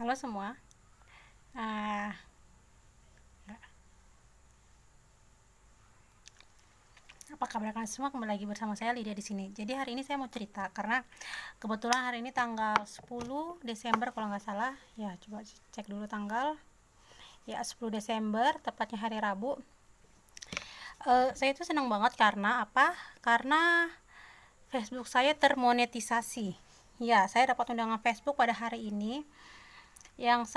Halo semua. Ah, apa kabar kalian semua? Kembali lagi bersama saya Lydia di sini. Jadi hari ini saya mau cerita karena kebetulan hari ini tanggal 10 Desember kalau nggak salah. Ya, coba cek dulu tanggal. Ya, 10 Desember, tepatnya hari Rabu. Saya itu senang banget karena apa? Karena Facebook saya termonetisasi. Ya, saya dapat undangan Facebook pada hari ini. Yang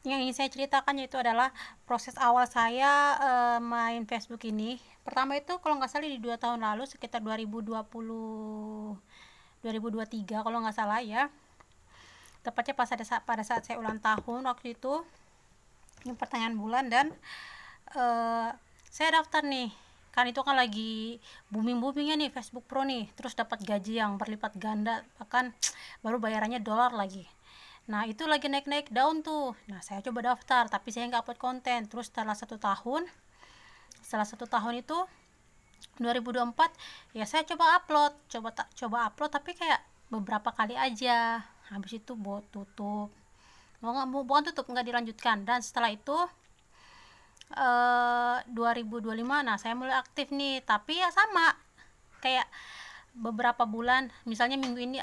ingin saya ceritakan yaitu adalah proses awal saya main Facebook ini. Pertama itu kalau nggak salah di 2 tahun lalu, sekitar 2020 2023 kalau nggak salah ya, tepatnya pada saat saya ulang tahun waktu itu, ini pertengahan bulan. Dan eh, saya daftar nih, kan itu kan lagi booming boomingnya nih Facebook Pro nih, terus dapat gaji yang berlipat ganda, bahkan baru bayarannya dolar lagi. Nah itu lagi naik-naik daun tuh. Nah saya coba daftar, tapi saya nggak upload konten. Terus setelah satu tahun itu 2024, ya saya coba upload tapi kayak beberapa kali aja. Habis itu tutup. Bukan tutup, nggak dilanjutkan. Dan setelah itu 2025, nah saya mulai aktif nih. Tapi ya sama, kayak beberapa bulan, misalnya minggu ini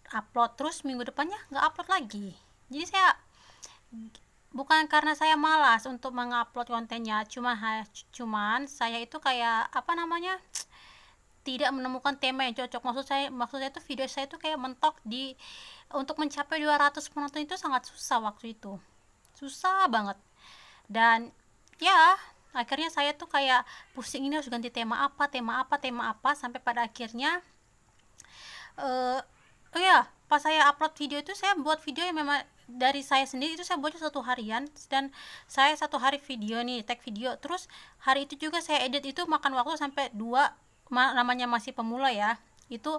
upload, terus minggu depannya nggak upload lagi. Jadi saya, bukan karena saya malas untuk mengupload kontennya, cuman saya itu kayak apa namanya, tidak menemukan tema yang cocok. Maksud saya itu video saya itu kayak mentok di, untuk mencapai 200 penonton itu sangat susah waktu itu, susah banget. Dan ya akhirnya saya tuh kayak pusing, ini harus ganti tema apa, sampai pada akhirnya oh ya, pas saya upload video itu, saya buat video yang memang dari saya sendiri. Itu saya buatnya 1 harian, dan saya 1 hari video nih, tag video, terus hari itu juga saya edit. Itu makan waktu sampai namanya masih pemula ya, itu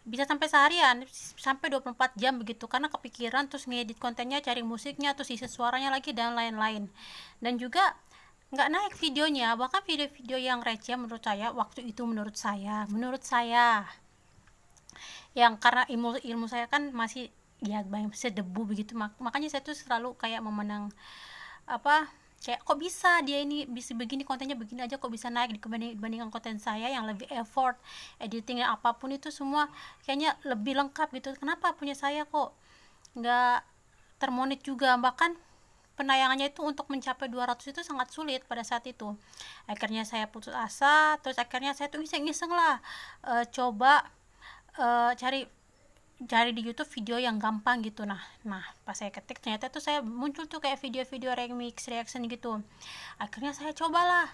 bisa sampai seharian, sampai 24 jam begitu, karena kepikiran, terus ngedit kontennya, cari musiknya, terus isi suaranya lagi, dan lain-lain. Dan juga nggak naik videonya, bahkan video-video yang receh menurut saya waktu itu, menurut saya yang karena ilmu ilmu saya kan masih ya banyak sedebu begitu, makanya saya tuh selalu kayak memandang apa, kayak kok bisa dia ini bisa begini, kontennya begini aja kok bisa naik dibandingkan konten saya yang lebih effort, editingnya apapun itu semua kayaknya lebih lengkap gitu. Kenapa punya saya kok nggak termonet juga? Bahkan penayangannya itu untuk mencapai 200 itu sangat sulit pada saat itu. Akhirnya saya putus asa, terus akhirnya saya tuh iseng-iseng lah, coba cari cari di YouTube video yang gampang gitu. Nah pas saya ketik, ternyata tuh saya muncul tuh kayak video-video remix reaction gitu. Akhirnya saya coba,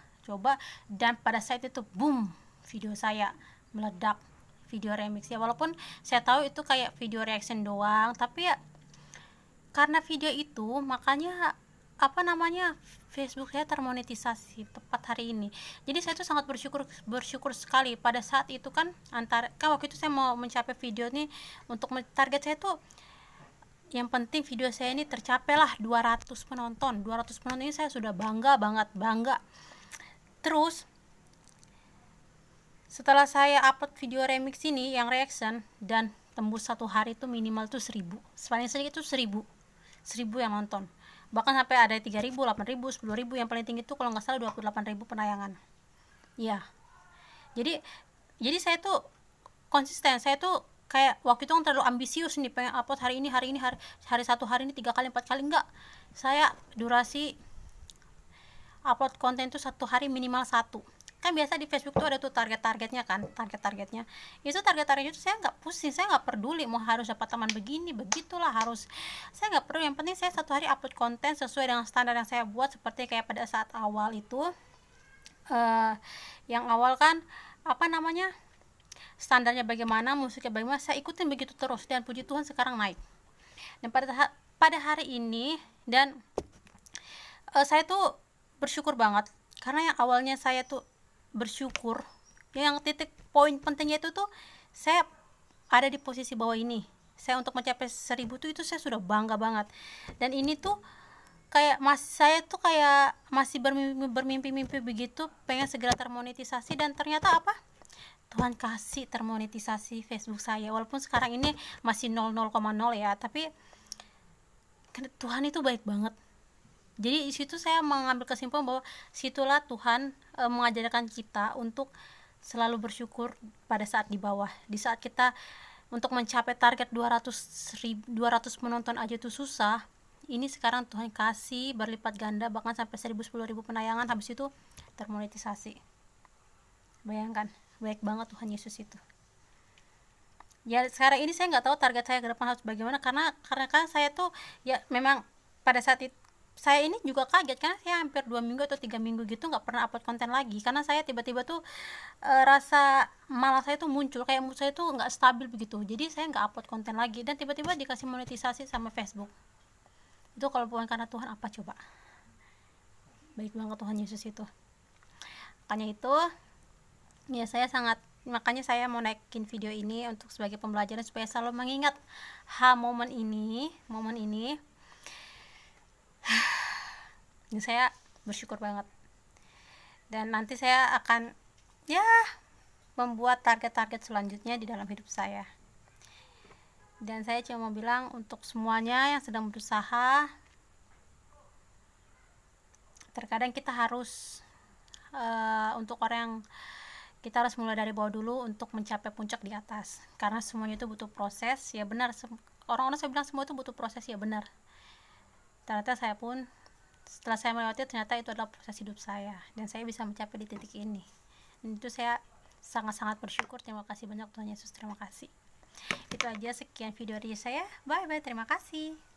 dan pada saat itu boom, video saya meledak, video remix ya. Walaupun saya tahu itu kayak video reaction doang, tapi ya karena video itu, makanya apa namanya, Facebook saya termonetisasi tepat hari ini. Jadi saya tuh sangat bersyukur sekali pada saat itu. Kan waktu itu saya mau mencapai video nih, untuk target saya tuh yang penting video saya ini tercapai lah 200 penonton. 200 penonton ini saya sudah bangga banget, bangga. Terus setelah saya upload video remix ini yang reaction, dan tembus 1 hari itu minimal tuh 1000, paling sedikit tuh 1000 yang nonton. Bahkan sampai ada 3000, 8000, 10.000, yang paling tinggi itu kalau nggak salah 28.000 penayangan ya. Jadi jadi saya tuh konsisten. Saya tuh kayak waktu itu kan terlalu ambisius nih, pengen upload hari ini, hari 1 hari ini 3 kali 4 kali. Enggak, saya durasi upload konten itu 1 hari minimal satu. Kan biasa di Facebook tuh ada tuh target-targetnya kan, target-targetnya itu, target-targetnya itu saya nggak pusing, saya nggak peduli mau harus dapat teman begini begitulah, harus, saya nggak perlu. Yang penting saya 1 hari upload konten sesuai dengan standar yang saya buat. Seperti kayak pada saat awal itu, yang awal kan apa namanya, standarnya bagaimana, musiknya bagaimana, saya ikutin begitu terus, dan puji Tuhan sekarang naik. Dan pada hari ini, dan saya tuh bersyukur banget, karena yang awalnya saya tuh bersyukur, yang titik poin pentingnya itu tuh, saya ada di posisi bawah ini. Saya untuk mencapai 1000 tuh, itu saya sudah bangga banget. Dan ini tuh kayak saya tuh kayak masih bermimpi begitu, pengen segera termonetisasi. Dan ternyata apa, Tuhan kasih termonetisasi Facebook saya. Walaupun sekarang ini masih 00,0 ya, tapi Tuhan itu baik banget. Jadi di situ saya mengambil kesimpulan bahwa situlah Tuhan mengajarkan kita untuk selalu bersyukur pada saat di bawah. Di saat kita untuk mencapai target 200 penonton aja tuh susah, ini sekarang Tuhan kasih berlipat ganda, bahkan sampai 1000-10.000 penayangan, habis itu termonetisasi. Bayangkan, baik banget Tuhan Yesus itu. Ya sekarang ini saya nggak tahu target saya ke depan harus bagaimana, karena kan saya tuh ya memang pada saat itu saya ini juga kaget, karena saya hampir 2 minggu atau 3 minggu gitu nggak pernah upload konten lagi, karena saya tiba-tiba tuh rasa malas saya tuh muncul, kayak mood saya tuh nggak stabil begitu, jadi saya nggak upload konten lagi, dan tiba-tiba dikasih monetisasi sama Facebook. Itu kalau bukan karena Tuhan apa coba? Baik banget Tuhan Yesus itu. Makanya itu ya makanya saya mau naikin video ini untuk sebagai pembelajaran supaya selalu mengingat momen ini. Dan saya bersyukur banget. Dan nanti saya akan ya membuat target-target selanjutnya di dalam hidup saya. Dan saya cuma mau bilang untuk semuanya yang sedang berusaha, terkadang kita harus untuk orang yang kita harus mulai dari bawah dulu untuk mencapai puncak di atas, karena semuanya itu butuh proses. Ya benar, orang-orang saya bilang semua itu butuh proses, ya benar. Ternyata saya pun setelah saya melewati, ternyata itu adalah proses hidup saya, dan saya bisa mencapai di titik ini, dan itu saya sangat-sangat bersyukur. Terima kasih banyak Tuhan Yesus, terima kasih. Itu aja, sekian video dari saya. Bye bye, terima kasih.